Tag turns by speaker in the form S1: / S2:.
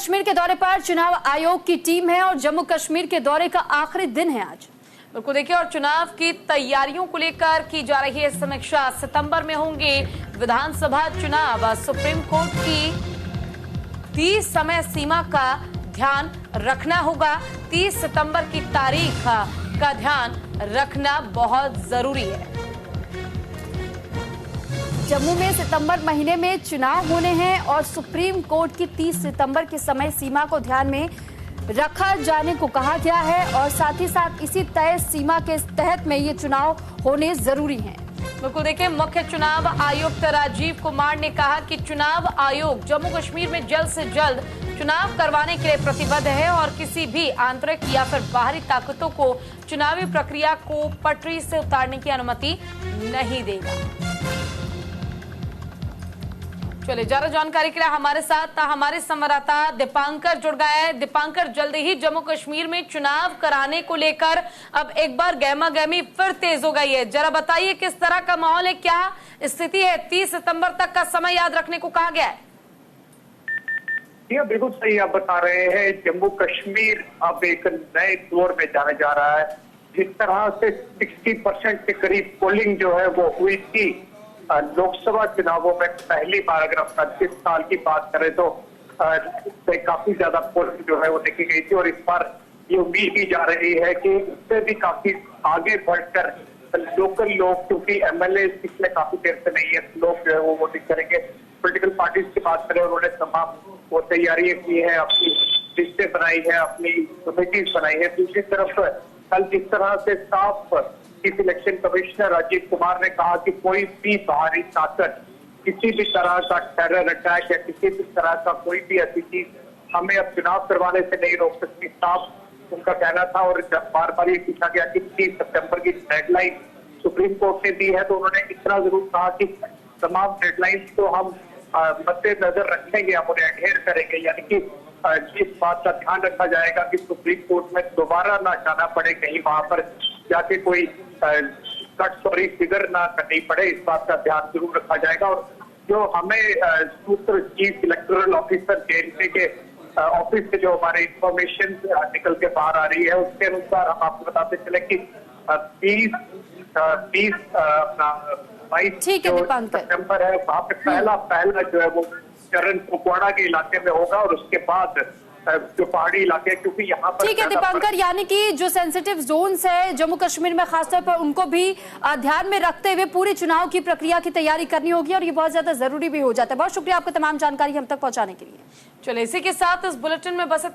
S1: कश्मीर के दौरे पर चुनाव आयोग की टीम है और जम्मू कश्मीर के दौरे का आखिरी दिन है आज। बिल्कुल देखिए, और चुनाव की तैयारियों को लेकर की जा रही है समीक्षा। सितंबर में होंगे विधानसभा चुनाव। सुप्रीम कोर्ट की 30 समय सीमा का ध्यान रखना होगा। 30 सितंबर की तारीख का ध्यान रखना बहुत जरूरी है। जम्मू में सितंबर महीने में चुनाव होने हैं और सुप्रीम कोर्ट की 30 सितंबर की समय सीमा को ध्यान में रखा जाने को कहा गया है और साथ ही साथ इसी तय सीमा के तहत में ये चुनाव होने जरूरी हैं। बिल्कुल देखिए, मुख्य चुनाव आयुक्त राजीव कुमार ने कहा कि चुनाव आयोग जम्मू कश्मीर में जल्द से जल्द चुनाव करवाने के लिए प्रतिबद्ध है और किसी भी आंतरिक या फिर बाहरी ताकतों को चुनावी प्रक्रिया को पटरी से उतारने की अनुमति नहीं देगा। चलिए, ज्यादा जानकारी के लिए हमारे साथ हमारे संवाददाता दीपांकर जुड़ गए हैं। दीपांकर, जल्दी ही जम्मू कश्मीर में चुनाव कराने को लेकर अब एक बार गहमागहमी फिर तेज हो गई है। जरा बताइए किस तरह का माहौल है, क्या स्थिति है? 30 सितंबर तक का समय याद रखने को कहा गया है।
S2: ये बिल्कुल सही आप बता रहे हैं। जम्मू कश्मीर अब एक नए दौर में जाने जा रहा है। जिस तरह से 60% के करीब पोलिंग जो है वो हुई थी लोकसभा चुनावों में पहली बार, अगर हम 25 साल की बात करें तो काफी ज्यादा पोलिंग जो है वो देखी गई थी और इस बार ये उम्मीद की जा रही है कि इससे भी काफी आगे बढ़कर लोकल लोग, क्योंकि एमएलए पिछले काफी देर से नहीं है, लोग जो है वो वोटिंग करेंगे। पॉलिटिकल पार्टीज की बात करें, उन्होंने तमाम वो तैयारियां की है, अपनी लिस्टें बनाई है, अपनी कमेटीज बनाई है। दूसरी तरफ कल जिस तरह से साफ chief election commissioner Rajiv Kumar ने कहा कि कोई भी बाहरी ताकत किसी भी तरह का टेरर अटैक या किसी भी तरह का कोई भी ऐसी चीज हमें अब चुनाव करवाने से नहीं रोक सकती, साफ उनका कहना था। और बार बार ये पूछा गया कि 30 सितंबर की डेडलाइन सुप्रीम कोर्ट ने दी है, तो उन्होंने इतना जरूर कहा कि तमाम डेडलाइंस को हम मद्देनजर रखेंगे, हम उन्हें एडहेयर करेंगे, यानी कि इस बात का ध्यान रखा जाएगा कि सुप्रीम कोर्ट में दोबारा ना जाना पड़े, कहीं वहां पर जाके कोई फिगर ना करनी पड़े, इस बात का ध्यान जरूर रखा जाएगा। और जो हमें सूत्र चीफ इलेक्टोरल ऑफिसर जेएनपी के ऑफिस से जो हमारे इंफॉर्मेशन निकल के बाहर आ रही है, उसके अनुसार हम आपको बताते चले कि 22 सितंबर है, वहां पे पहला जो है वो चरण कुपवाड़ा के इलाके में होगा और उसके बाद जो पहाड़ी इलाके, क्योंकि यहाँ पर
S1: ठीक है दीपांकर, यानी कि जो सेंसिटिव जोन्स है जम्मू कश्मीर में खासतौर पर उनको भी ध्यान में रखते हुए पूरी चुनाव की प्रक्रिया की तैयारी करनी होगी और ये बहुत ज्यादा जरूरी भी हो जाता है। बहुत शुक्रिया आपका तमाम जानकारी हम तक पहुंचाने के लिए। चलिए, इसी के साथ इस बुलेटिन में बस इतना।